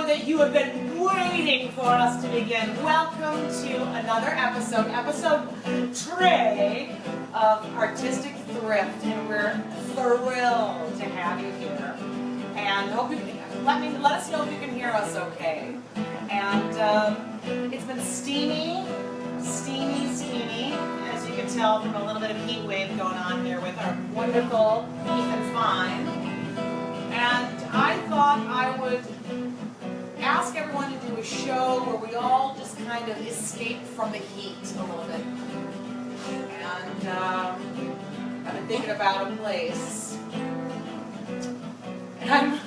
that you have been waiting for us to begin. Welcome to another episode 3 of Artistic Thrift, and we're thrilled to have you here. And hope you let us know if you can hear us okay. And it's been steamy, as you can tell from a little bit of heat wave going on here with our wonderful Ethan Fine. And I thought I would ask everyone to do a show where we all just kind of escape from the heat a little bit. And I've been thinking about a place. And I'm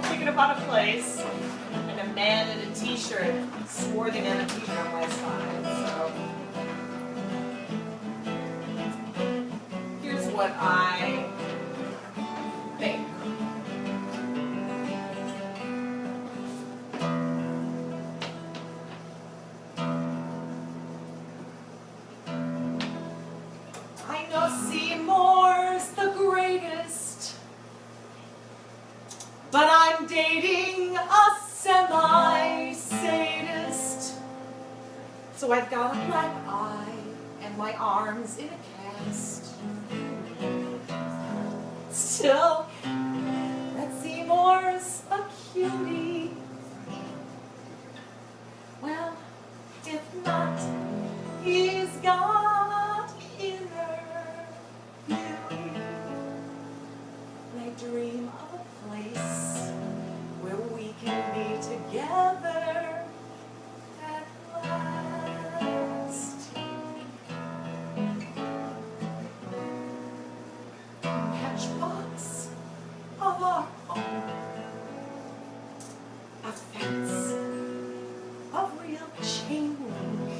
thinking about a place and a man in a t-shirt, swarthing in a t-shirt on my side. So here's what I think. I know Seymour's the greatest, but I'm dating a semi-sadist. So I've got a black eye and my arms in a cast. Still, that Seymour's a cutie. Well, if not, he's got inner beauty. And I dream of a place where we can be together at last. Matchbox of our own, a fence of real chain link,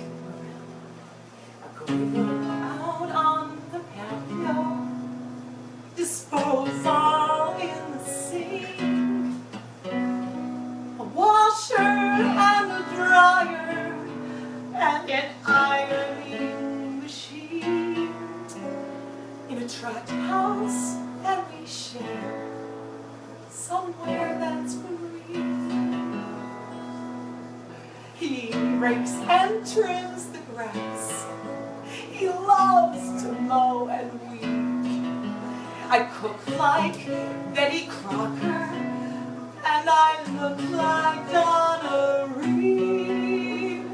a grill out on the patio, dispose all in the sink, a washer and a dryer and an ironing machine, in a tract house that we share somewhere that's green. He rakes and trims the grass. He loves to mow and weed. I cook like Betty Crocker, and I look like Donna Reed.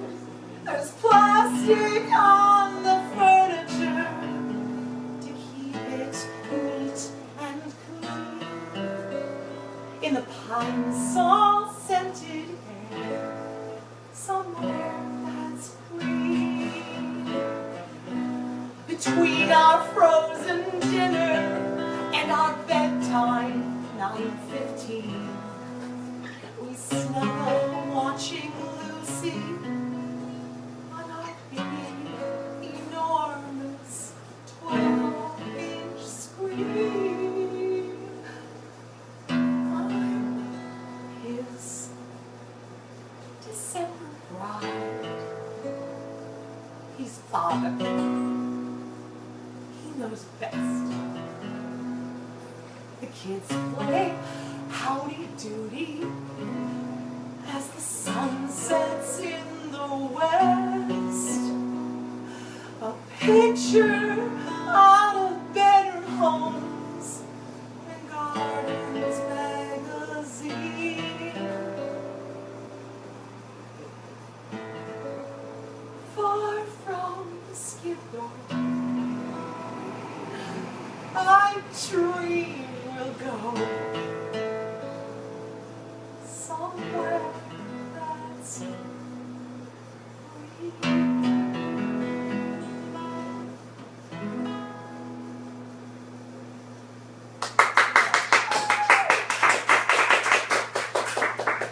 There's plastic on the furniture to keep it neat and clean. In the pine saw scented air, somewhere that's green. Between our frozen dinner and our bedtime, 9:15, we snuggle watching Lucy on our big, enormous 12-inch screen. I'm his December bride. He's father. He knows best. The kids play howdy doody as the sun sets in the west. A picture out of Better Homes and Gardens magazine. Far from the skid row, I dream we'll go somewhere that's free.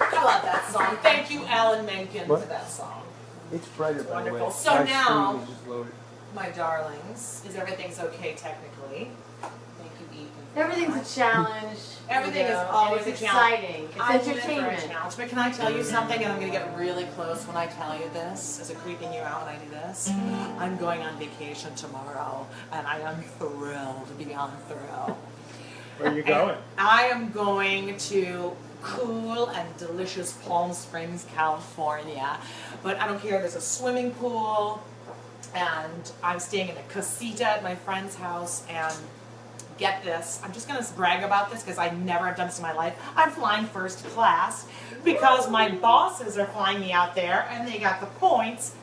I love that song. Thank you, Alan Menken, for that song. It's brighter, by the way. Wonderful. So My now, screen is just loaded. my darlings, is everything's okay technically? Thank you, Ethan. Everything's a challenge. Everything is and always it's a challenge. exciting. It's I live for a entertainment. challenge, but can I tell you something? And I'm going to get really close when I tell you this. Is it creeping you out when I do this? I'm going on vacation tomorrow, and I am thrilled, beyond thrilled. Where are you going? I am going to cool and delicious Palm Springs, California. But I don't care, there's a swimming pool, and I'm staying in a casita at my friend's house, and get this, I'm just going to brag about this because I never have done this in my life. I'm flying first class because my bosses are flying me out there and they got the points.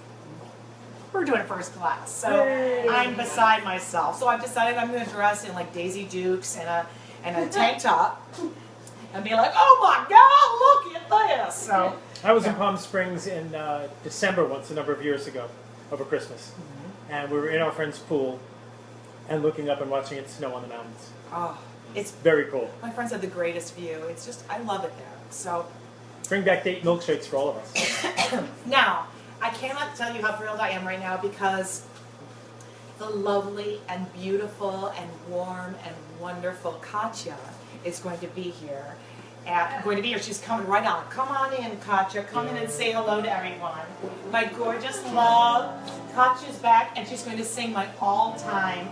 We're doing first class, so I'm beside myself. So I've decided I'm going to dress in like Daisy Dukes and a tank top and be like, oh my God, look at this. So I was in Palm Springs in December once, a number of years ago, over Christmas, and we were in our friend's pool and looking up and watching it snow on the mountains. Oh, It's very cool. my friends had the greatest view. It's just, I love it there. So Bring back date milkshakes for all of us. now, I cannot tell you how thrilled I am right now because the lovely and beautiful and warm and wonderful Katya is going to be here. She's coming right on. Come on in, Katya. Come in and say hello to everyone. My gorgeous love. Katya's back, and she's going to sing my all-time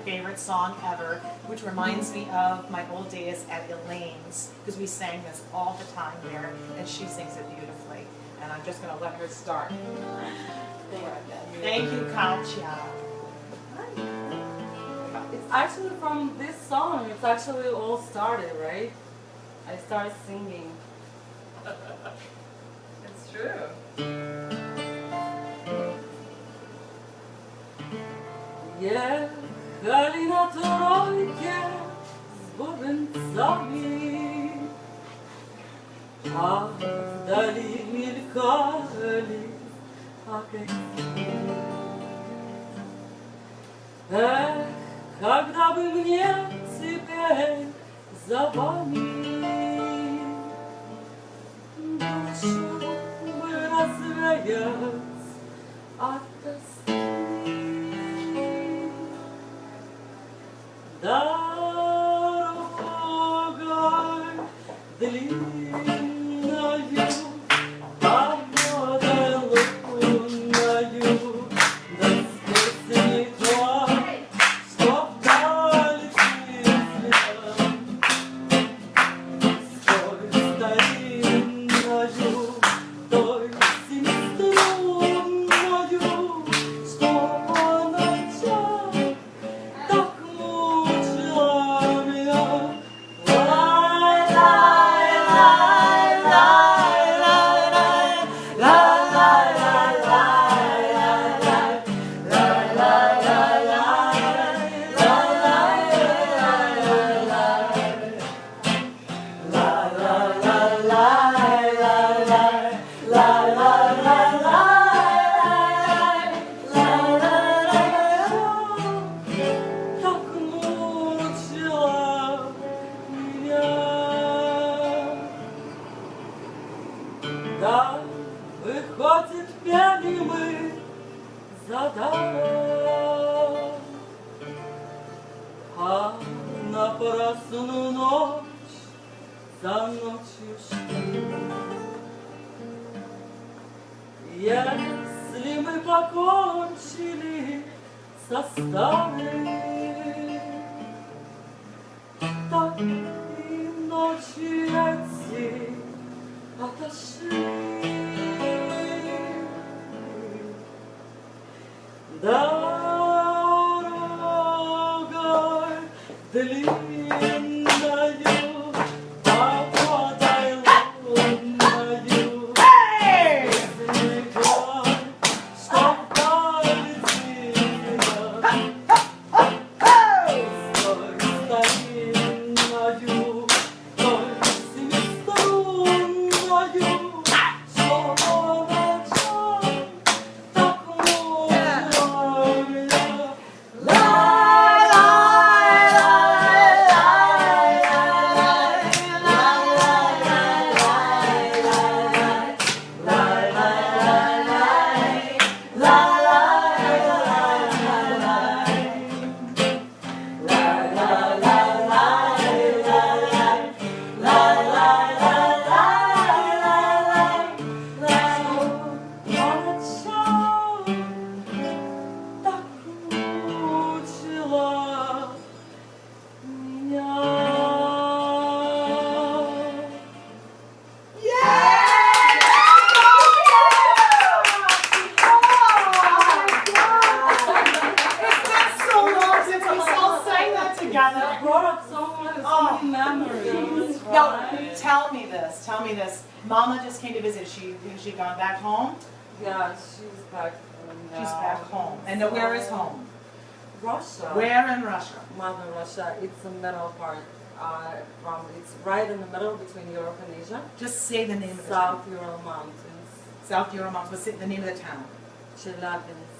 favorite song ever, which reminds me of my old days at Elaine's, because we sang this all the time here, and she sings it beautifully. And I'm just going to let her start. Thank you, Katya. It's actually from this song. It's actually all started, right? I started singing. It's true. Ехали на тройке с бубенцами, а вдали мелькали огоньки. Эх, когда бы мне теперь за вами душу бы развеять от тоски. Дорогой длинною, погодой лунною, да сквозь той, что вдаль видно, с той старинною, той семиструнною, что ночью так мучила меня. Так мучила меня. Да, выходит, пели мы за даром, а напрасную ночь за ночью шли. Если мы покончили со старым, так и ночи эти отошли. Дорогой длинною, погодой лунною, снегой, что вдаль видно, с той старинною, той семиструнною, что ночью так мучила меня. together. Brought up so many memories. Now, Right? tell me this. Tell me this. Mama just came to visit. Has she gone back home? Yeah, she's back home now. She's back home. And where is home? Russia. Where in Russia? Mother Russia. It's the middle part. It's right in the middle between Europe and Asia. Just say the name of the town. South Ural Mountains. South Ural Mountains. What's the name of the town? Chelyabinsk.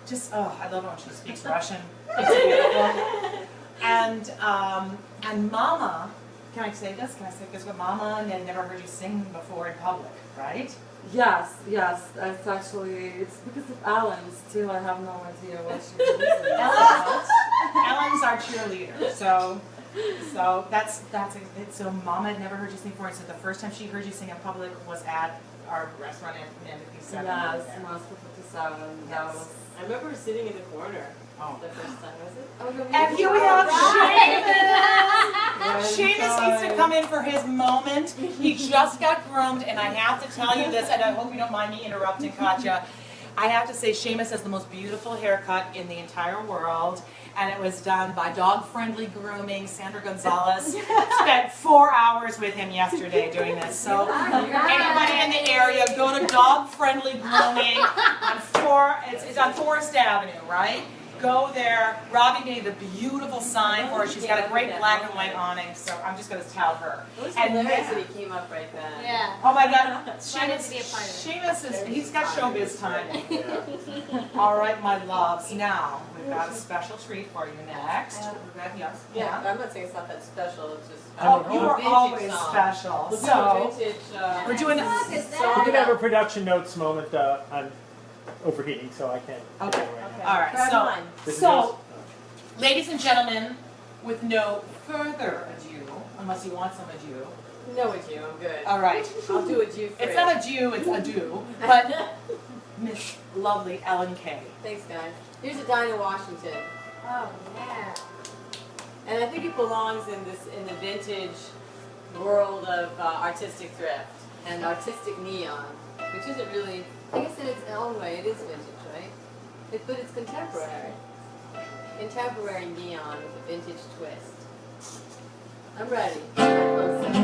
Just, oh, I love it when she speaks Russian. It's beautiful. And Mama, can I say this? Can I say this? But Mama had never heard you sing before in public, right? Yes. That's actually, it's because of Alan. Still, I have no idea what she was. Ellen's our cheerleader, so that's it. So Mama had never heard you sing before, so the first time she heard you sing in public was at our restaurant in N57. Yes, Master 57. That Yes. was. I remember sitting in the corner Oh. the first time, was it? And here we have Seamus. Seamus needs to come in for his moment. He just got groomed, and I have to tell you this, and I hope you don't mind me interrupting, Katya. I have to say, Seamus has the most beautiful haircut in the entire world, and it was done by dog-friendly grooming. Sandra Gonzalez spent 4 hours with him yesterday doing this. So anybody in the area, go to dog-friendly grooming on it's on Forest Avenue, right? Go there. Robbie made the beautiful sign for her. She's got a great black and white awning, so I'm just going to tell her. It was And hilarious then- that he came up right then. Yeah. Oh my God, Wanted to be a part of it. Seamus he's got showbiz time. All right, my loves. Now we've got a special treat for you next. Yeah, I'm not saying it's not that special, it's just. Oh, you are Vintage always song. special. We'll do So a vintage, we're doing Fuck this. is We're that? gonna have a production notes moment. I'm overheating, so I can't. do Okay. it right now. All right. Grab So, mine. This is so yours? ladies and gentlemen, with no further ado, unless you want some ado. No adieu, I'm good. All right. I'll do adieu for It's you. not a Jew, it's a do. But Miss Lovely Ellen Kay. Thanks, guys. Here's a Dinah Washington. Oh, yeah. And I think it belongs in the vintage world of artistic thrift and artistic neon, which isn't really, I guess in its own way it is vintage, right? But it's contemporary. Contemporary neon with a vintage twist. I'm ready. Close up.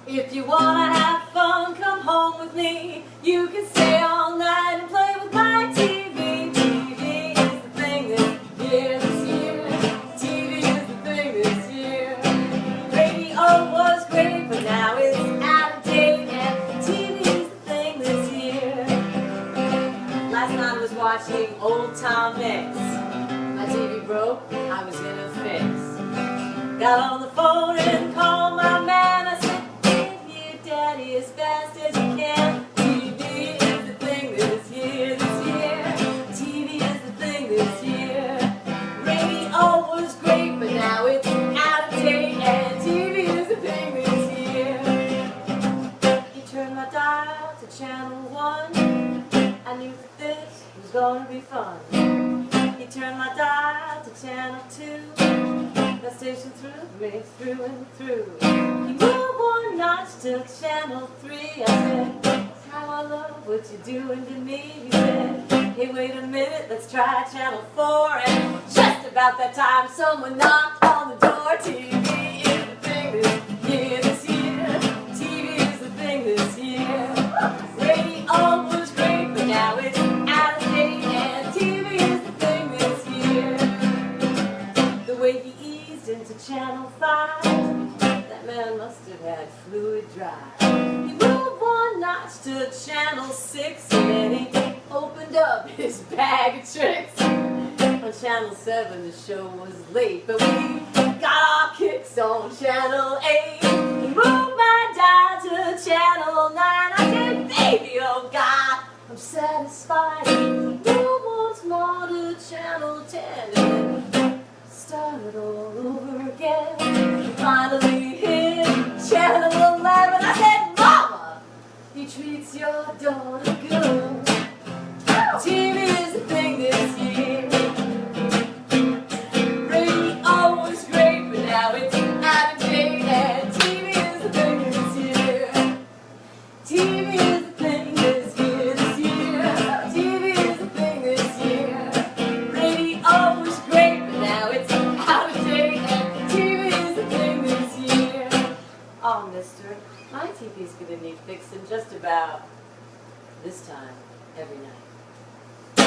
If you wanna have fun, come home with me. You can stay all night and play with my TV. TV is the thing this year. TV is the thing this year. Radio was great, but now it's out of date. And TV is the thing this year. Last night I was watching Old Tom Mix. My TV broke, I was in a fix. Got on the phone and called my man. I said, get here, Daddy, as fast as you can. TV is the thing this year, this year. TV is the thing this year. Radio was great, but now it's out of date. And TV is the thing this year. He turned my dial to channel 1. I knew that this was gonna be fun. He turned my dial to channel 2. That station threw me through and through. He moved one notch to channel 3. I said, how I love what you're doing to me. He said, hey, wait a minute, let's try channel 4. And just about that time, someone knocked on the door. TV is the thing this year. TV is the thing this year. Radio was great, but now it's out of date. And TV is the thing this year. The way he eased into channel 5, that man must have had fluid drive. He moved one notch to channel 6, and then he opened up his bag of tricks. On channel 7 the show was late, but we got our kicks on channel 8. He moved my dial to channel 9. I said, baby, oh God, I'm satisfied. Move once more to channel 10, and then started all over again. We finally hit channel 11. I said, Mama, he treats your daughter good. TV is the thing this year. Radio was great, but now it's out of date. And TV is the thing this mister. My TV's gonna need fixing just about this time every night.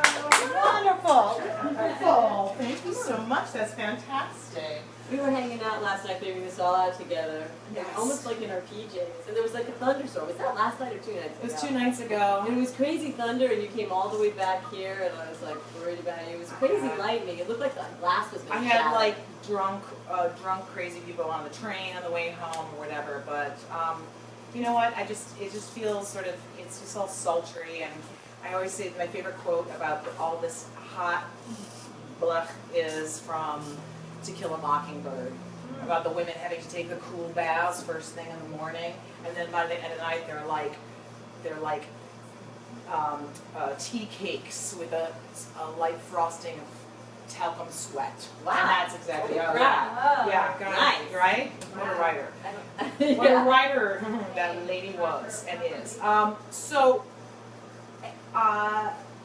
Wonderful. Wonderful. Thank you so much. That's fantastic. We were hanging out last night figuring this all out together. Yes. Almost like in our PJs. And there was like a thunderstorm. Was that last night or 2 nights ago? It was 2 nights ago. And it was crazy thunder, and you came all the way back here, and I was like worried about you. It was crazy lightning. It looked like the glass was I being had shattered. like drunk crazy people on the train on the way home or whatever, but you know what? it just feels sort of, it's just all sultry, and I always say my favorite quote about all this hot blech is from To Kill a Mockingbird, about the women having to take the cool baths first thing in the morning, and then by the end of the night they're like tea cakes with a light frosting of talcum sweat. Wow. And that's exactly how Wow. yeah, got Nice. it, right? What a writer. Yeah. What a writer that lady was and is.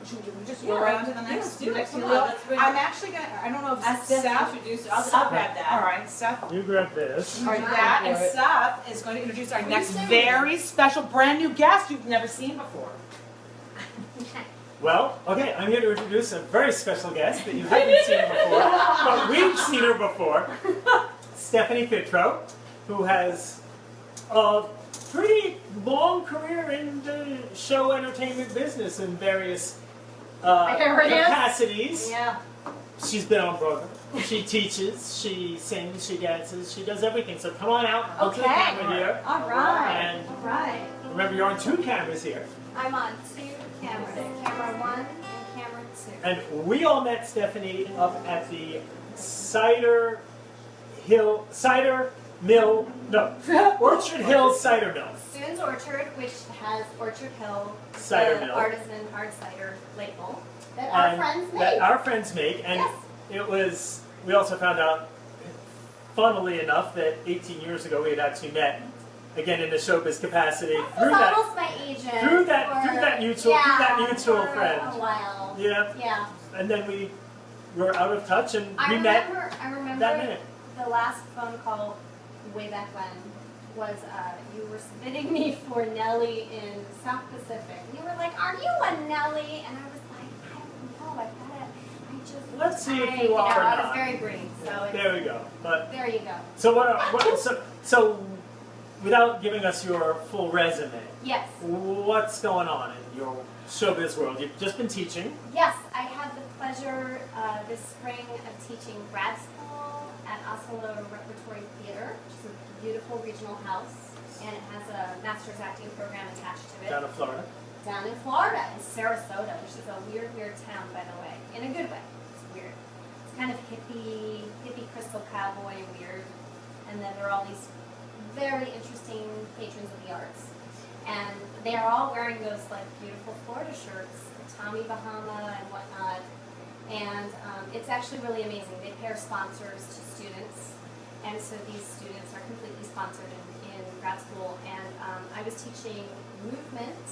Should we just go right on to the next? do it. next Come video? on, let's bring I'm actually gonna, I don't know if Ask Seth. Seth to introduce. I'll grab that. All right, Seth. You grab this. All right, that, and Seth is going to introduce our next very special, brand new guest you've never seen before. Well, okay, I'm here to introduce a very special guest that you haven't seen before, but we've seen her before. Stephanie Fitro, who has a pretty long career in the show entertainment business in various capacities. Yeah. She's been on Broadway. She teaches, she sings, she dances, she does everything. So come on out, look to the camera here. All right. And All right. remember, you're on 2 cameras here. I'm on 2 cameras. Camera 1 and camera 2. And we all met Stephanie up at the Orchard Hill Cider Mill. Spoon's Orchard, which has Orchard Hill, Cider the mill. artisan hard cider label that our friends That make. our friends make. And Yes. it was, we also found out, funnily enough, that 18 years ago we had actually met, again in the showbiz capacity, That through was that, almost my agent. through that mutual for friend. a while. Yeah. Yeah. And then we were out of touch and I we remember that minute. the last phone call way back when was you were submitting me for Nellie in South Pacific. You were like, "Are you a Nellie?" And I was like, "I don't know. I've got it. I just Let's see if I, you are or I not. was very green, so it's, There we go. But there you go. so so without giving us your full resume, Yes, what's going on in your showbiz world? You've just been teaching. yes. I had the pleasure this spring of teaching grad school at Osceola Repertory Theater, which is a beautiful regional house, and it has a master's acting program attached to it. Down in Florida. Down in Florida, in Sarasota, which is a weird town, by the way, in a good way. It's weird. It's kind of hippie crystal cowboy weird, and then there are all these very interesting patrons of the arts, and they are all wearing those like beautiful Florida shirts, Tommy Bahama and whatnot, and it's actually really amazing. They pair sponsors to students, and so these students are completely sponsored in grad school, and I was teaching movement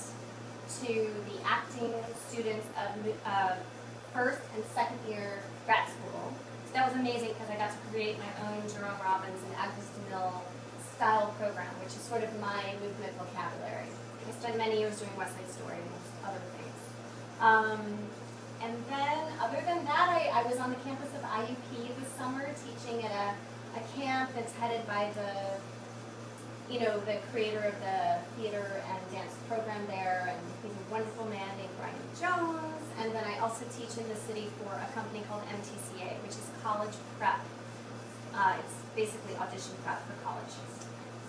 to the acting students of first and second year grad school. So that was amazing because I got to create my own Jerome Robbins and Agnes DeMille style program, which is sort of my movement vocabulary. I spent many years doing West Side Story and other things. And then, other than that, I was on the campus of IUP this summer teaching at a camp that's headed by the creator of the theater and dance program there, and he's a wonderful man named Brian Jones. And then I also teach in the city for a company called MTCA, which is college prep. It's basically audition prep for college.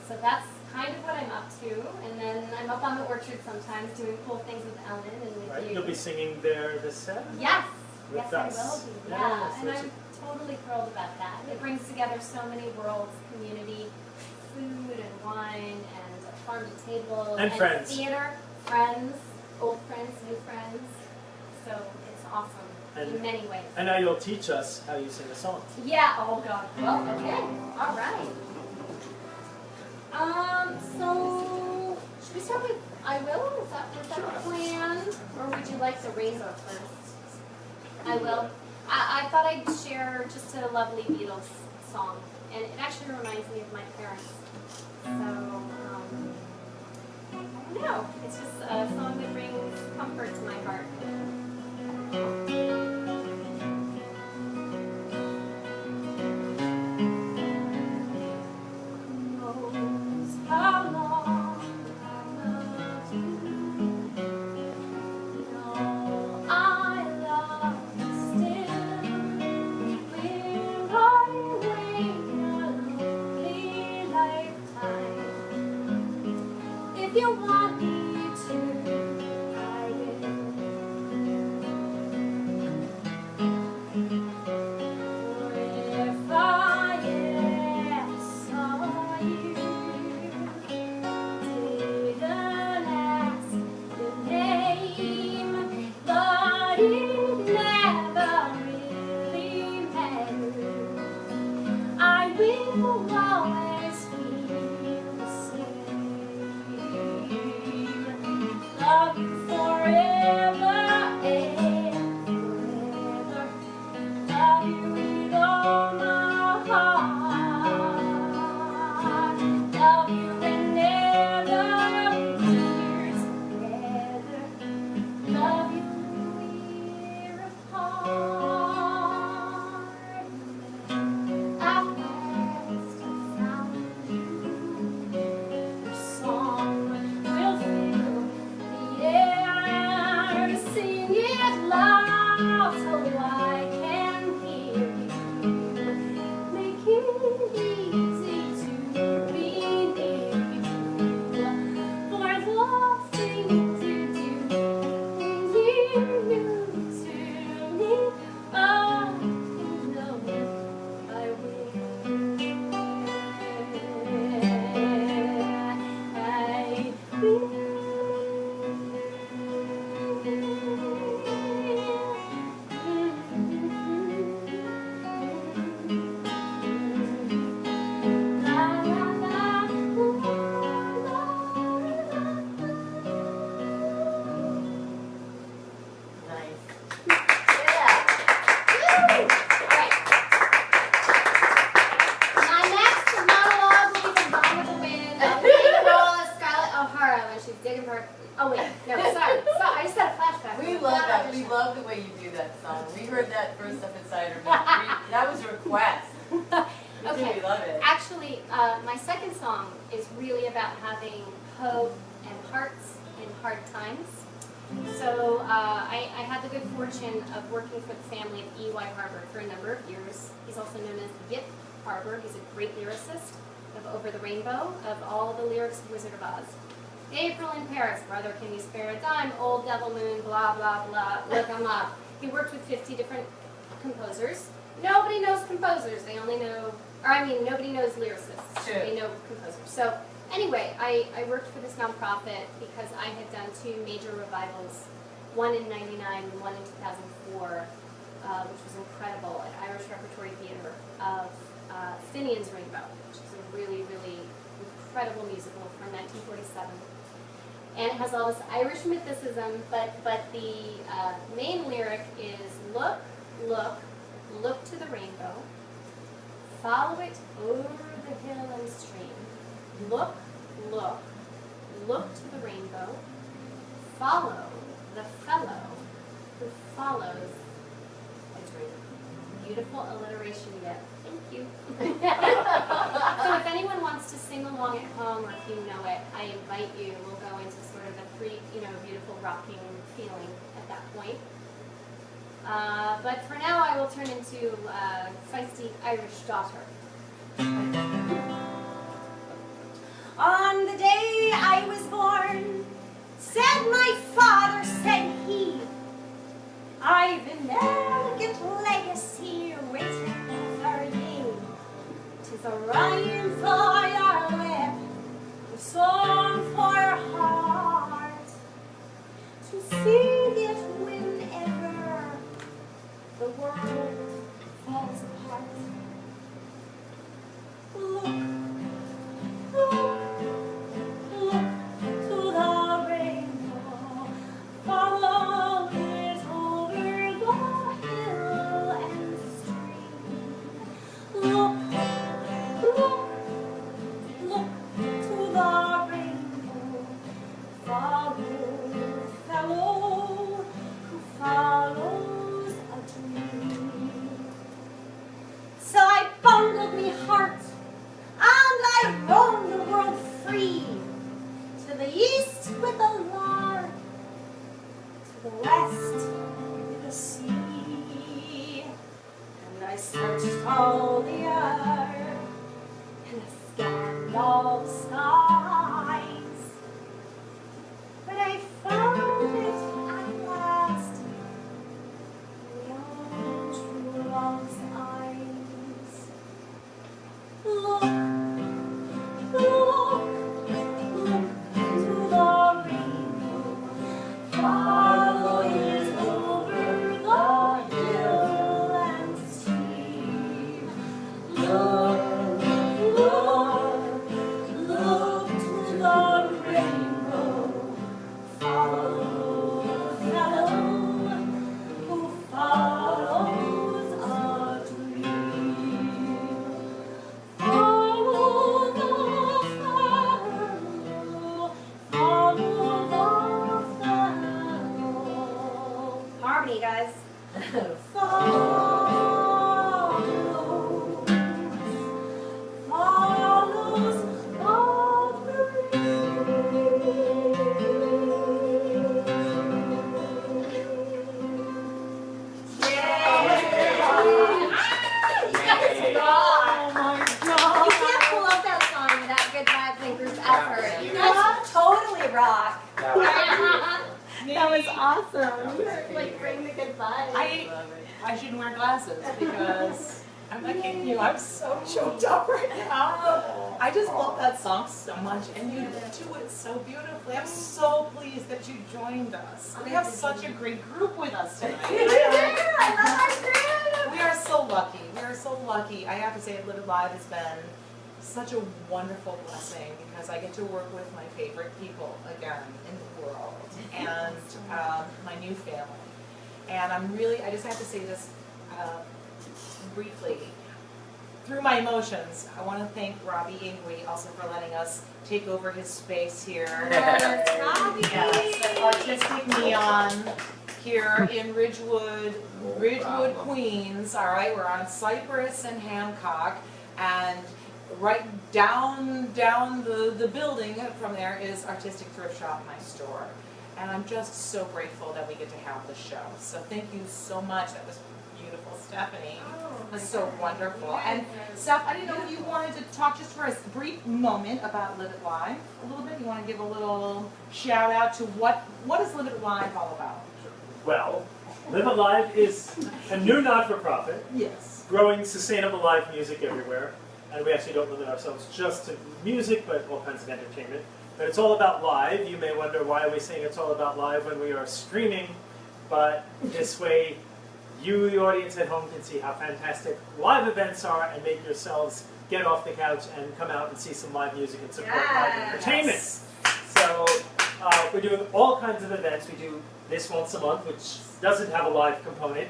So that's kind of what I'm up to. And then I'm up on the Orchard sometimes doing cool things with Ellen and with Right? you. You'll be singing there this Saturday. Yes, With yes, us. I will be. Yeah, Yeah, so and it's I'm totally thrilled about that. It brings together so many worlds: community, food and wine, and farm to table, And friends. theater, friends, old friends, new friends. So it's awesome in And- many ways. And now you'll teach us how you sing a song. Yeah. Oh God. Well, okay. All right. So should we start with I Will? Is that the plan, or would you like to raise our first? I will. I thought I'd share just a lovely Beatles song, and it actually reminds me of my parents. So, I don't know. It's just a song that brings comfort to my heart. Who knows how long I loved you? No, I love you still. Will I wait a lonely lifetime? If you want me to, I will. For if I ever saw you, didn't ask your name, but it never really mattered. I will always feel the same. Love you forever and forever. Love you with all my heart. Love you whenever years together. Love you when we're apart. At last I found you. Your song will fill the air. Sing it loud so I can hear you. Make it easy to be near you. For the things you do when you're new to me, I know I will. La la la, Nice. Yeah. Woo! Alright. My next monologue will be from Gone with the Wind. I'll play the role of Scarlett O'Hara when she's digging for her. Oh wait, no, sorry. I just had a flashback. We love that. We love the way you do that song. We heard that first up at Cider Mill. That was a request. Okay. We love it. Actually, my second song is really about having hope and hearts in hard times. So I had the good fortune of working for the family of E.Y. Harburg for a number of years. He's also known as Yip Harburg. He's a great lyricist of Over the Rainbow, of all the lyrics of Wizard of Oz. April in Paris, brother, can you spare a dime? Old Devil Moon, blah, blah, blah, look 'em up. He worked with 50 different composers. Nobody knows composers. They only know, nobody knows lyricists. Sure. They know composers. So anyway, I worked for this nonprofit because I had done 2 major revivals, one in '99 and one in 2004, which was incredible, at Irish Repertory Theater, of Finian's Rainbow, which is a really, really incredible musical from 1947. And it has all this Irish mythicism, but the main lyric is look, look, look to the rainbow, follow it over the hill and stream. Look, look, look to the rainbow, follow the fellow who follows a dream. Beautiful alliteration yet. Thank you. So if anyone wants to sing along at home, or if you know it, I invite you. We'll go into sort of a beautiful rocking feeling at that point. But for now, I will turn into feisty Irish daughter. On the day I was born, said my father, said he, I've an elegant legacy waiting for you. 'Tis a rhyme for your lip, a song for your heart, to sing it whenever the world falls apart. Look, look, look to the rainbow, follow it over the west to the sea, and I searched all the earth and I scanned all the skies, but I found it at last beyond true love's eyes. Look, look, look to the rainbow, follow it over the hill and stream. Look, look, look to the rainbow, follow the fellow who follows a dream. Follow the fellow, follow the fellow. Harmony, guys. Follows Oh my god. You can't pull out that song without good vibes and group effort. You guys totally rock. That was awesome. Like, bring the good vibes. I shouldn't wear glasses because I'm not kidding you. I'm so choked up right now. I just love that song so much, and you do it so beautifully. I'm so pleased that you joined us. We have such a great group with us tonight. I love our group. We are so lucky. We are so lucky. I have to say, Live It Live has been such a wonderful blessing because I get to work with my favorite people again in the world and my new family. And I just have to say this briefly. Through my emotions, I want to thank Robbie Ingwe also for letting us take over his space here. Robbie. Yes, at Artistic Neon here in Ridgewood, Queens. All right, we're on Cypress and Hancock, and right down the building from there is Artistic Thrift Shop, my store. And I'm just so grateful that we get to have the show. So thank you so much. That was beautiful, Stephanie. It was so wonderful. And Steph, I didn't know if you wanted to talk just for a brief moment about Live It Live a little bit. You want to give a little shout out to what is Live It Live all about? Well, Live It Live is a new not-for-profit, Yes. growing sustainable live music everywhere. And we actually don't limit ourselves just to music, but all kinds of entertainment. But it's all about live. You may wonder why are we saying it's all about live when we are streaming, but this way you, the audience at home, can see how fantastic live events are and make yourselves get off the couch and come out and see some live music and support live entertainment. So we're doing all kinds of events. We do this once a month, which doesn't have a live component.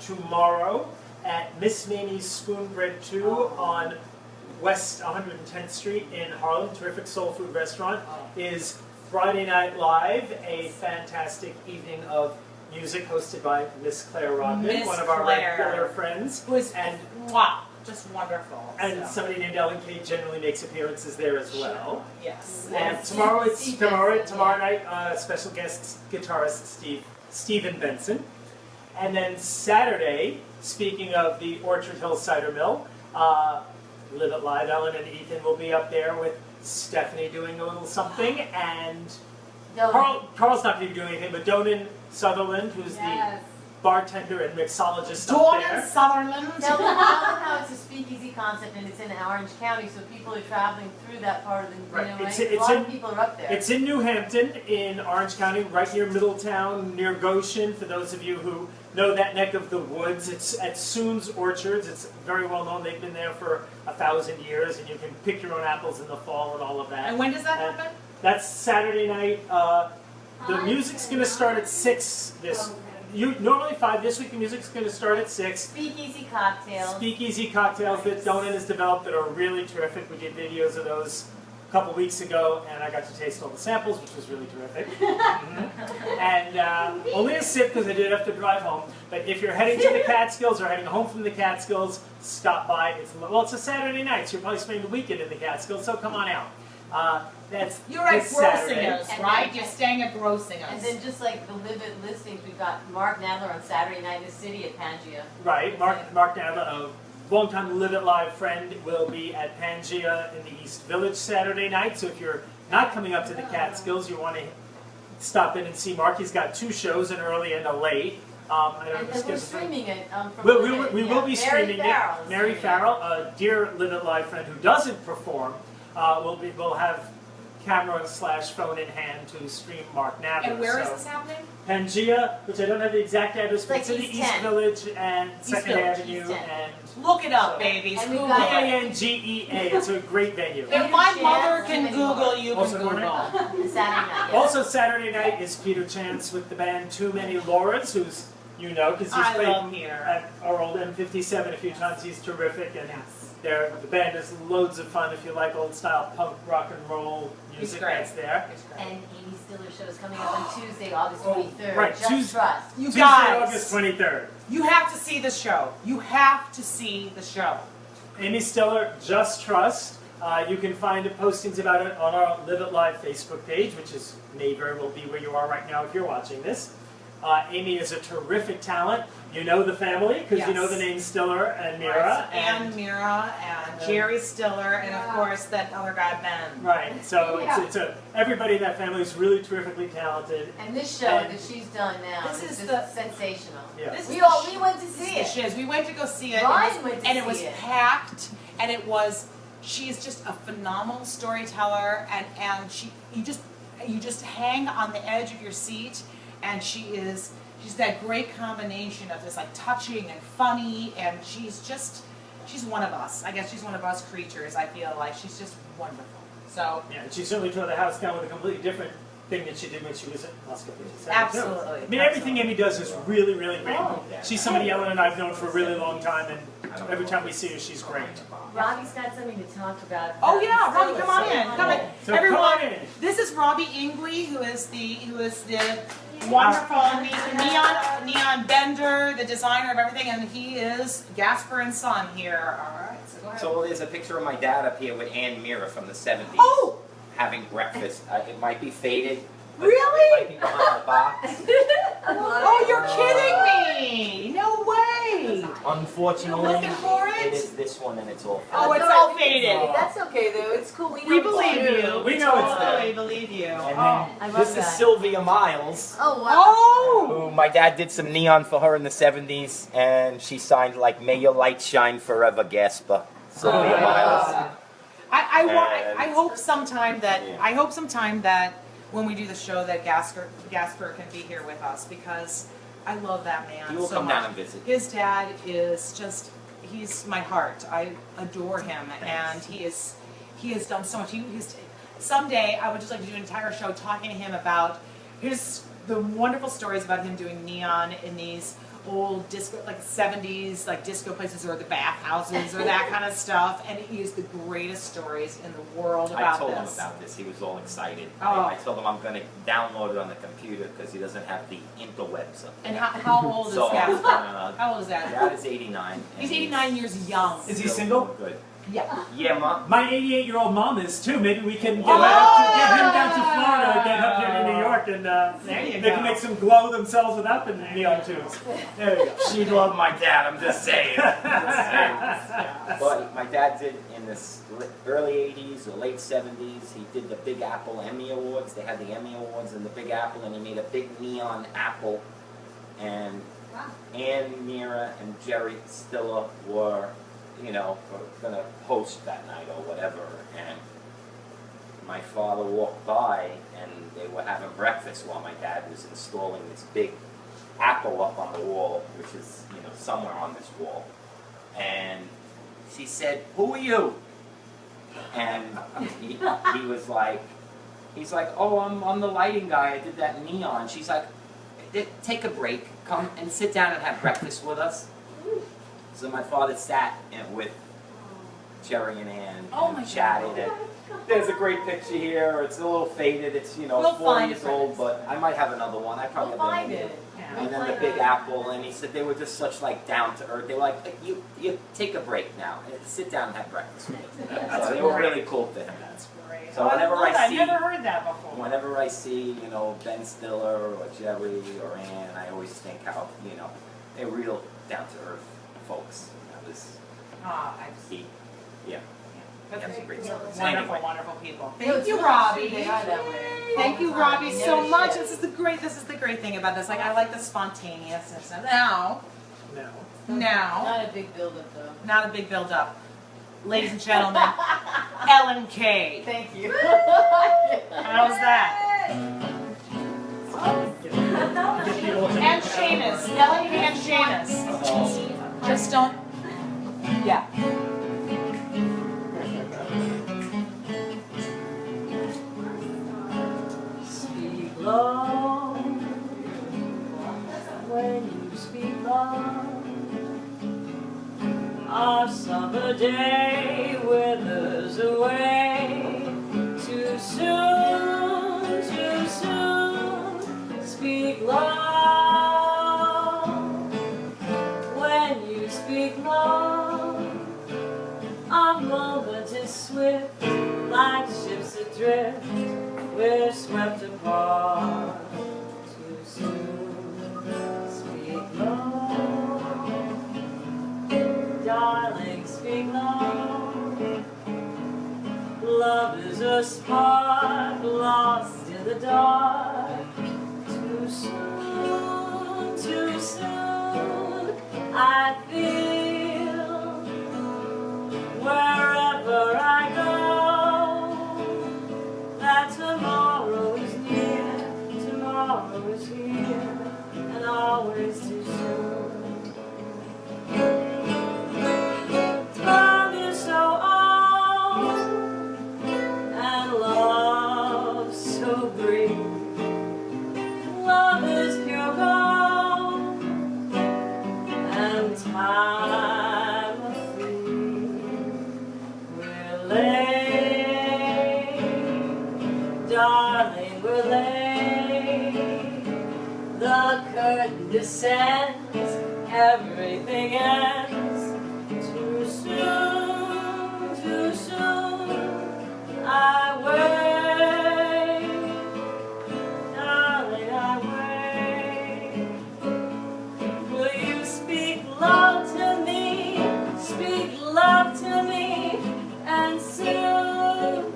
Tomorrow at Miss Mamie's Spoonbread 2 on West 110th Street in Harlem, terrific soul food restaurant, is Friday Night Live, a fantastic evening of music hosted by Miss Claire Rodman, Miss one of our Claire. regular friends. Who is, And wow, just wonderful. and So, somebody named Ellen Kate generally makes appearances there as well. yes. And tomorrow night, special guest guitarist Stephen Benson. And then Saturday, speaking of the Orchard Hill Cider Mill, Live It Live, Ellen and Ethan will be up there with Stephanie doing a little something, and Carl's not going to be doing anything, but Donan Sutherland, who's the bartender and mixologist up Dawn there. and Sutherland. Tell them how it's a speakeasy concept and it's in Orange County, so people are traveling through that part of the, Right. right? It's A lot in- of people are up there. It's in New Hampton, in Orange County, right near Middletown, near Goshen. For those of you who know that neck of the woods, it's at Soon's Orchards. It's very well known. They've been there for 1,000 years, and you can pick your own apples in the fall and all of that. And when does that And happen? That's Saturday night. The music's going to start at 6. Normally 5. This week the music's going to start at 6. Speakeasy cocktails. Speakeasy cocktails that Donan has developed that are really terrific. We did videos of those a couple weeks ago, and I got to taste all the samples, which was really terrific. And only a sip because I did have to drive home. But if you're heading to the Catskills or heading home from the Catskills, stop by. It's a Saturday night, so you're probably spending the weekend in the Catskills, so come on out. That's You're at this Saturday. Grossinger's, And right? then- You're staying at Grossinger's. And then just like the Live It listings, we've got Mark Nadler on Saturday night in the city at Pangea. Right, Mark Nadler, a longtime Live It Live friend, will be at Pangea in the East Village Saturday night. So if you're not coming up to the Catskills, you want to stop in and see Mark. He's got 2 shows, an early and a late. I don't know, And we're streaming it from We Live It, will yeah. be Mary streaming Farrell it. is Mary streaming it. Farrell, a dear Live It Live friend who doesn't perform, will have camera/phone in hand to stream Mark Nadler. And where is So, this happening? Pangea, which I don't have the exact address, but it's in the East East 10. Village and East 2nd Village, Avenue East 10. and Look it up, babies. And we've Google got- it. Pangea. It's a great venue. If my Peter mother Chance can and Google, you can Also Google. And Saturday night, yeah. Also Saturday night is Peter Chance with the band Too Many Lauras, who's you know because he's I played love Peter. at our old M57 a few times. He's terrific, and the band is loads of fun if you like old style punk rock and roll music. great. That's there. It's great. And Amy Stiller's show is coming up on Tuesday, August Oh, 23rd. right, Just Tuesday. Trust. You Tuesday, guys, August 23rd. you have to see the show. You have to see the show. Amy Stiller, Just Trust. You can find the postings about it on our Live It Live Facebook page, which is may very well be where you are right now if you're watching this. Amy is a terrific talent. You know the family because you know Yes. the names Stiller and Mira. Right, so Ann Mira and Jerry Stiller and of course that other guy Ben. Right, so it's everybody in that family is really terrifically talented. And this show And- that she's done now This is is just the- sensational. Yeah. This We is all the we went to This see is the it. shiz. We went to go see it, Ryan went to and it see was it. packed, and it was. She's just a phenomenal storyteller, and you just hang on the edge of your seat, and she's that great combination of this like touching and funny, and she's one of us. I guess she's one of us creatures. I feel like she's just wonderful. So Yeah, and she certainly tore the house down with a completely different thing that she did when she was at Moscow. Absolutely. I mean, everything Amy does is really, really great. Oh. She's somebody Ellen and I've known for a really long time, and every time we see her, she's great. Robbie's got something to talk about. oh yeah, Robbie, come on in. Come in. So Everyone, come on in. this is Robbie Ingwe, who is the wonderful neon bender, the designer of everything, and he is Gasper and Son here. All right, so go ahead. So there's a picture of my dad up here with Ann Mira from the 70s. Oh! Having breakfast. It might be faded. but Really? It might be behind the box. Oh, you're kidding me! No way! Unfortunately, You're looking for it? it is this one and it's all faded. Oh, it's all faded. That's okay though. It's cool. We know We it's believe true. you. We know it's there. totally believe you. And Oh. I then love this that. is Sylvia Miles, Oh wow. Oh! who my dad did some neon for her in the 70s, and she signed like "May Your Light Shine Forever, Gasper." Sylvia Miles. I hope sometime that Yeah. I hope sometime that when we do the show that Gasper can be here with us because I love that man He will so come much. down and visit. His dad is just he's my heart. I adore him and he has done so much. Someday I would just like to do an entire show talking to him about the wonderful stories about him doing neon in these old disco, like 70s, like disco places or the bathhouses or that kind of stuff. And he has the greatest stories in the world about I told him this. about this. He was all excited. Oh. I told him I'm going to download it on the computer because he doesn't have the interwebs up And there. how old is So, Gasper? uh, How old is that? Dad is 89. He's and 89 years young. Is he still single? Good. Yeah. Yeah, Mom. My 88-year-old mom is too. Maybe we can get, Oh! get him down to Florida, get up here to New York, and There you they go. can make some glow themselves without the neon tubes. There you go. She'd love my dad, I'm just saying. But my dad did in the early 80s or late 70s, he did the Big Apple Emmy Awards. They had the Emmy Awards in the Big Apple, and he made a big neon apple. And Ann Mira and Jerry Stiller were, going to host that night or whatever. And my father walked by, and they were having breakfast while my dad was installing this big apple up on the wall, which is, somewhere on this wall. And she said, "Who are you?" And he was like, "Oh, I'm the lighting guy. I did that neon." She's like, "Take a break. Come and sit down and have breakfast with us." So my father sat with Jerry and Ann Oh and my chatted. And there's a great picture here. It's a little faded. It's We'll 4 find years it, old, friends. but I might have another one. I probably We'll have find another it. Yeah. We and then the Big Apple, and he said they were just such like down to earth. They were like, you take a break now, and sit down and have breakfast with me. So they were really cool to him. That's great. So whenever I've never heard that before. Whenever I see, you know, Ben Stiller or Jerry or Ann, I always think how, you know, they're real down to earth folks. That was yeah. That's That's a great wonderful, service. wonderful, Anyway. wonderful people. No, Thank it's you, not Robbie. true, they are that way. Thank you, All the Robbie, time. so Never much. shit. This is the great thing about this. Like, I like the spontaneousness. And now, No. Not a big buildup though. not a big build up. Ladies and gentlemen, Ellen K. Thank you. How's that? And Seamus. Ellen K. and Seamus. Just don't. Yeah. Speak low when you speak low. Our summer day withers away too soon, too soon. Speak low when you speak low. Our moment is swift, like ships adrift. We're swept apart too soon. Speak low, darling, speak low. Love is a spark lost in the dark. Too soon, too soon. I feel wherever I go that tomorrow is near, tomorrow is here, and always too soon. Time is so old, and love so brief. Love is pure gold, and time a thief. We're late, darling, we're late. The curtain descends, everything ends. Too soon, too soon. I wait, darling, I wait. Will you speak love to me? Speak love to me, and soon.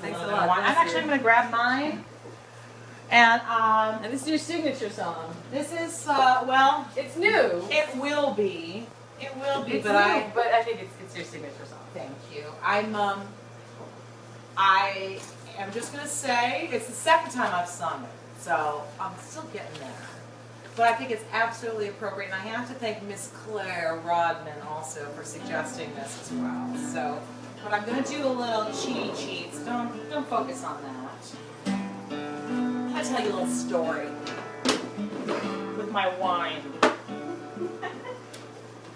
Thanks a another lot. one. I'm Thanks, actually going to grab mine. And And this is your signature song. this is, well, It's new. it will be. It will be, It's but new, but I think it's your signature song. thank you. I am just gonna say it's the second time I've sung it, so I'm still getting there. But I think it's absolutely appropriate, and I have to thank Miss Claire Rodman also for suggesting this as well. So, but I'm gonna do a little cheaty cheats. Don't focus on that. I'm gonna tell you a little story with my wine.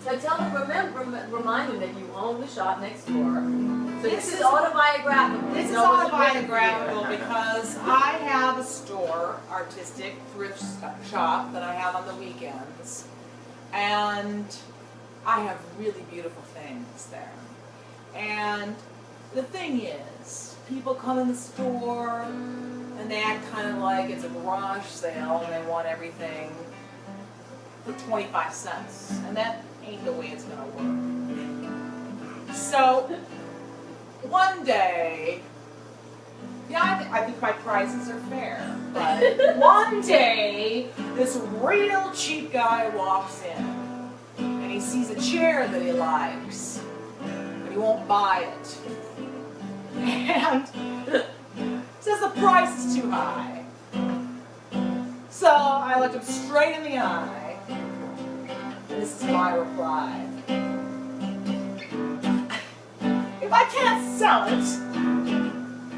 So tell them, remind them that you own the shop next door. So This this is is- autobiographical. This is No one's written autobiographical for you. because I have a store, artistic thrift shop that I have on the weekends, and I have really beautiful things there. And the thing is, people come in the store and they act kind of like it's a garage sale and they want everything for 25 cents, and that ain't the way it's gonna work. So one day, yeah, I think my prices are fair, but one day, this real cheap guy walks in, and he sees a chair that he likes, but he won't buy it. And says the price is too high. So I looked him straight in the eye, and this is my reply. If I can't sell it,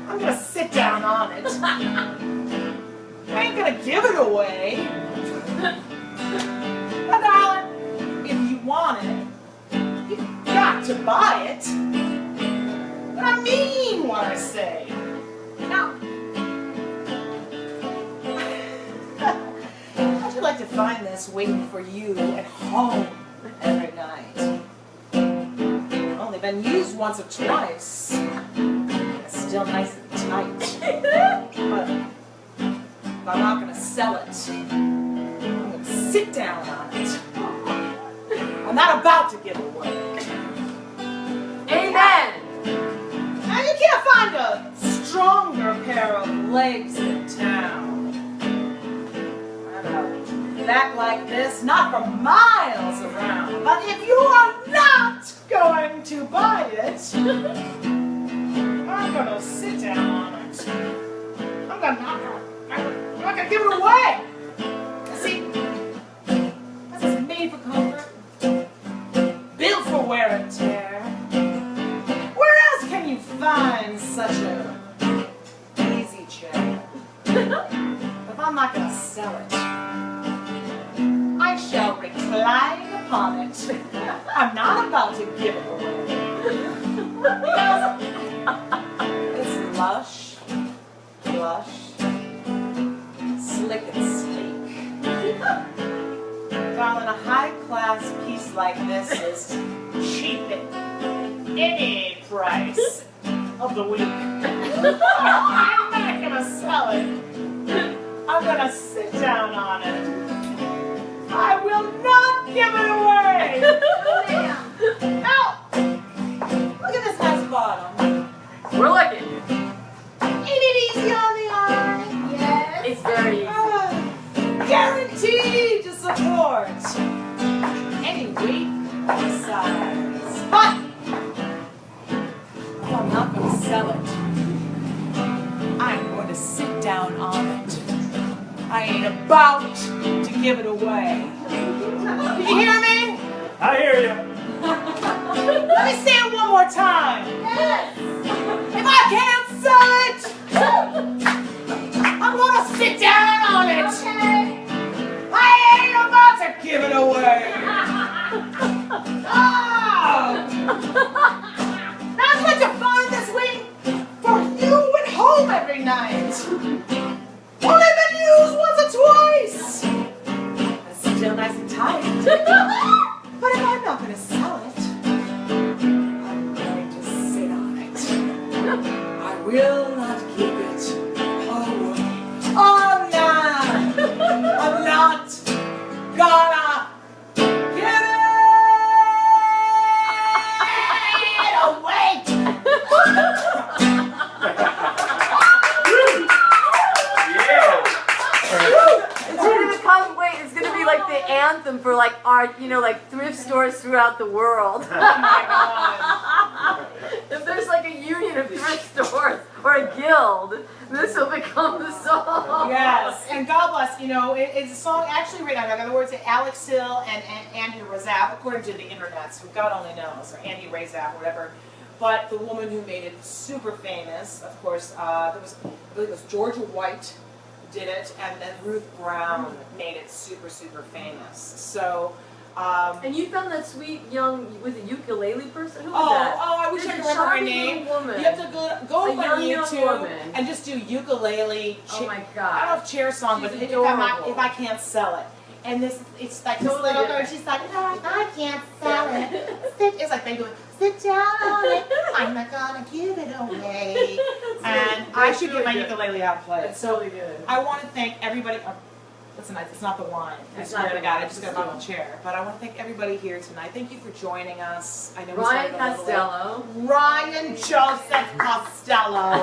I'm gonna sit down on it. I ain't gonna give it away. Now, darling, if you want it, you've got to buy it. But I mean what I say. Now, how'd you like to find this waiting for you at home every night? Only been used once or twice. It's still nice and tight. But if I'm not gonna sell it, I'm gonna sit down on it. I'm not about to give it away. Amen. Now you can't find a stronger pair of legs in town. I don't know, act like this, not for miles around. But if you are not going to buy it, I'm gonna sit down on it. I'm not gonna give it away. See, this is made for comfort, built for wear and tear. Where else can you find such a easy chair? If I'm not gonna sell it, I shall recline upon it. I'm not about to give it away. Because it's lush, slick and sleek. Darling, a high-class piece like this is cheap at any price of the week. I'm not gonna sell it. I'm gonna sit down on it. I will not give it away. Now, look at this nice bottom. We're looking. Ain't it easy on the eye? Yes. It's very easy. Guaranteed to support any weight or size. But I'm not going to sell it. I'm going to sit down on it. I ain't about to give it away. Did you hear me? I hear you. Let me say it one more time. Yes. If I can't sell it, I'm going to sit down on it. Okay. I ain't about to give it away. Oh! Now I'd like to find this waiting for you at home every night. Only been used once or twice. It's still nice and tight. But if I'm not going to sell it, I'm going to sit on it. I will not give for like art, you know, like thrift stores throughout the world. Oh my God. If there's like a union of thrift stores or a guild, this will become the song. Yes, and God bless, you know, it's a song actually written, I got the words to Alex Hill and Andy Razaf, according to the internet, so God only knows, or Andy Razaf, or whatever. But the woman who made it super famous, of course, I believe it was Georgia White did it, and then Ruth Brown made it super, super famous. So, And you found that sweet young, was it ukulele person? Who was that? oh, I wish I There's could a remember her charming name. little woman. You have to go A up on young YouTube woman. and just do ukulele. Oh my I don't God. know if chair song, but She's if adorable. I can't sell it. And it's like this Totally little girl, different. she's like, I can't sell it. It's like they do it, sit down on it, I'm not gonna give it away. And I should get my ukulele out and play it. It's So totally good. I want to thank everybody. Listen, it's not the wine. I It's swear not to the God, wine, I just it's got the on the chair. But I want to thank everybody here tonight. Thank you for joining us. I know we Ryan started a little late. Costello. Ryan Joseph Costello.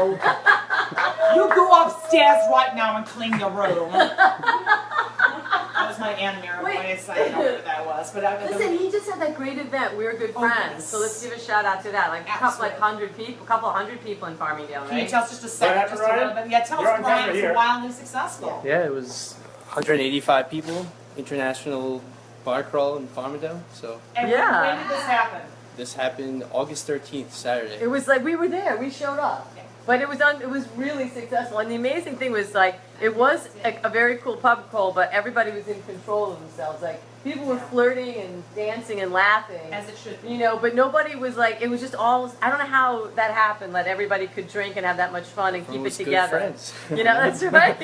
You go upstairs right now and clean your room. That was my Ann Mira Wait. voice. I don't know what that was. But I Listen, he just had that great event. We're good Oh, friends. yes. So let's give a shout out to that. Like a couple, Absolutely. couple hundred people in Farmingdale, can you right? tell us just a second, What just happened, a little bit? Yeah, tell You're us, on Ryan, camera it's here. wildly successful. Yeah, it was 185 people, international bar crawl in Farmingdale. So And Yeah. when did this happen? this happened August 13th, Saturday. It was like we were there. We showed up. Yeah. But it was really successful. And the amazing thing was like it was a very cool pub crawl, but everybody was in control of themselves. Like people were flirting and dancing and laughing. As it should be. You know, but nobody was like, it was just all, I don't know how that happened, that everybody could drink and have that much fun and keep it Everyone's good together. friends. You know, that's right.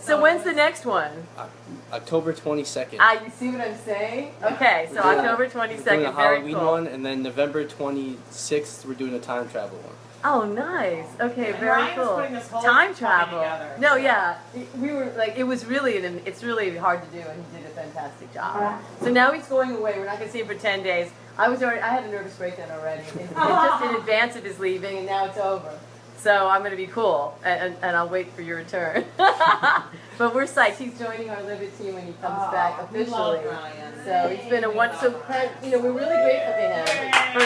So when's the next one? October 22nd. You see what I'm saying? Okay, so We're doing- October We're doing a 22nd, very Halloween cool. one, and then November 26th we're doing a time travel one. Oh, nice. Okay, And very Ryan was cool. putting this whole Time thing travel. together, No, so. yeah, we were like, it was really, it's really hard to do, and he did a fantastic job. So now he's going away. We're not going to see him for 10 days. I had a nervous breakdown already. It's just in advance of his leaving, and now it's over. So I'm going to be cool, and I'll wait for your return. But we're psyched. He's joining our Live It team when he comes back We officially. love Ryan. So it's been a wonderful, you know, we're really grateful to him for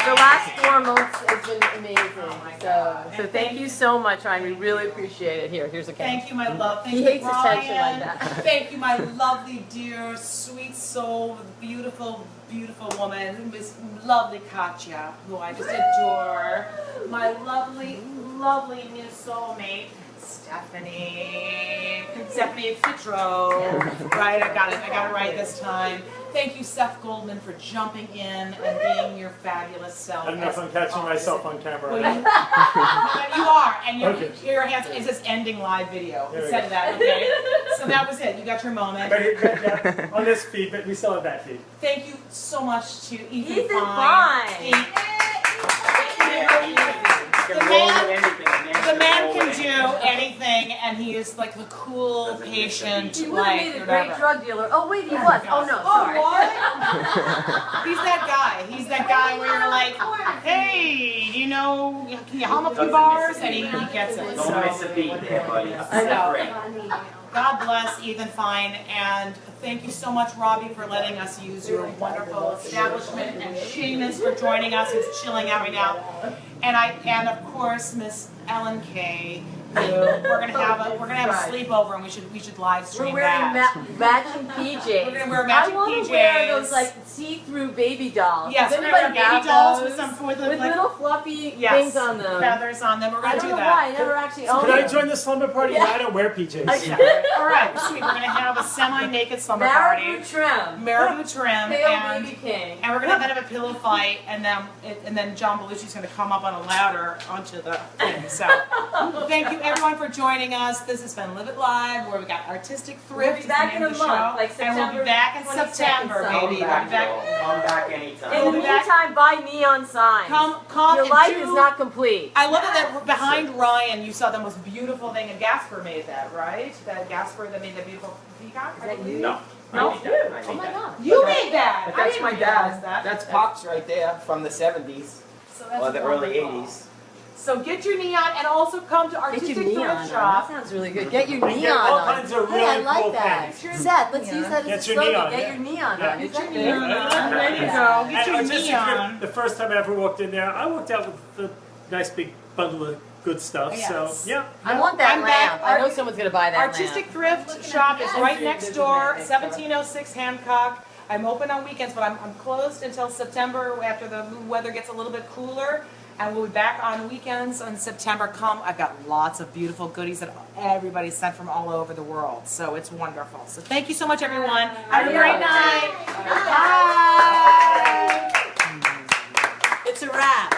the last 4 months has been amazing. So thank you so much, Ryan. We really appreciate it. Here's a cake. Thank you, my love. Thank He you, hates Ryan. attention like that. Thank you, my lovely, dear, sweet soul, beautiful, beautiful woman, Miss lovely Katya, who I just adore. My lovely, lovely new soulmate, Stephanie Fitro. Right, I got it right this time. Thank you, Seth Goldman, for jumping in and being your fabulous self. I don't know if I'm catching myself on camera. Well, you are, and Okay. your hands. It says ending live video. There we Instead go. of that, okay? So that was it. You got your moment. But on this feed, but we still have that feed. Thank you so much to Ethan, Ethan Fine. Fine. The man can do anything, and he is like the cool, patient, He would have like made a whatever. great drug dealer. Oh wait, he was. Oh no, Oh, sorry. what? He's that guy. He's that guy where you're like, hey, do you know, can you hum a few bars? And he gets it. Don't miss So, a beat there, buddy. So, God bless Ethan Fine, and thank you so much, Robbie, for letting us use your wonderful establishment, and Seamus for joining us, who's chilling out right now, and of course Miss Ellen Kay, who we're gonna have a sleepover, and we should live We're stream wearing that. matching PJs. We're gonna wear matching I want PJs. to wear those like see-through baby dolls. Yes, Does we're gonna wear anybody have baby dolls those? with some with like, little fluffy yes, things on them. feathers on them. We're I gonna don't do know that. why. I never actually owned Could I them. join the slumber party? Yeah. I don't wear PJs. All right, sweet. We're gonna have a semi-naked slumber party, Marabou trim. Marabou trim, Pale and baby king. we're gonna have a pillow fight, and then John Belushi's gonna come up on a ladder onto the thing. So, thank you everyone for joining us. This has been Live It Live, where we got Artistic Thrift. We'll be is the back name in of a the month, show, like and we'll be September back in 22nd, September, so- baby. We'll be back. Come back anytime. In the We'll be back- meantime, buy neon signs. Come. Your and life do- is not complete. I love that behind Ryan, you saw the most beautiful thing, and Gasper made that, right? That Gasper that made the beautiful peacock. I that believe. you? No. No? I made that. I Oh made my that. god. You made that. But I that's didn't my realize dad. that. That's Pops right there from the 70s So that's or the early wonderful. 80s. So get your neon and also come to Get Artistic your neon on. Thrift That Shop. sounds really good. Get your You can neon get all on. kinds of Hey, I really like cool that. things. Seth, let's use that as Get a your slogan. neon, Get yeah. your neon Yeah. on. Is that Get your neon good? on. There you Yeah. go. Get At your Artistic neon. Thrift, the first time I ever walked in there, I walked out with a nice big bundle of good stuff. Yes. So yeah. I want that I'm back. lamp. I know someone's gonna buy that Artistic lamp. Thrift Shop is right next There's a door, man next door. 1706 Hancock. I'm open on weekends, but I'm closed until September after the weather gets a little bit cooler. And we'll be back on weekends in September. Come, I've got lots of beautiful goodies that everybody sent from all over the world. So it's wonderful. So thank you so much, everyone. Have a great night. Bye. It's a wrap.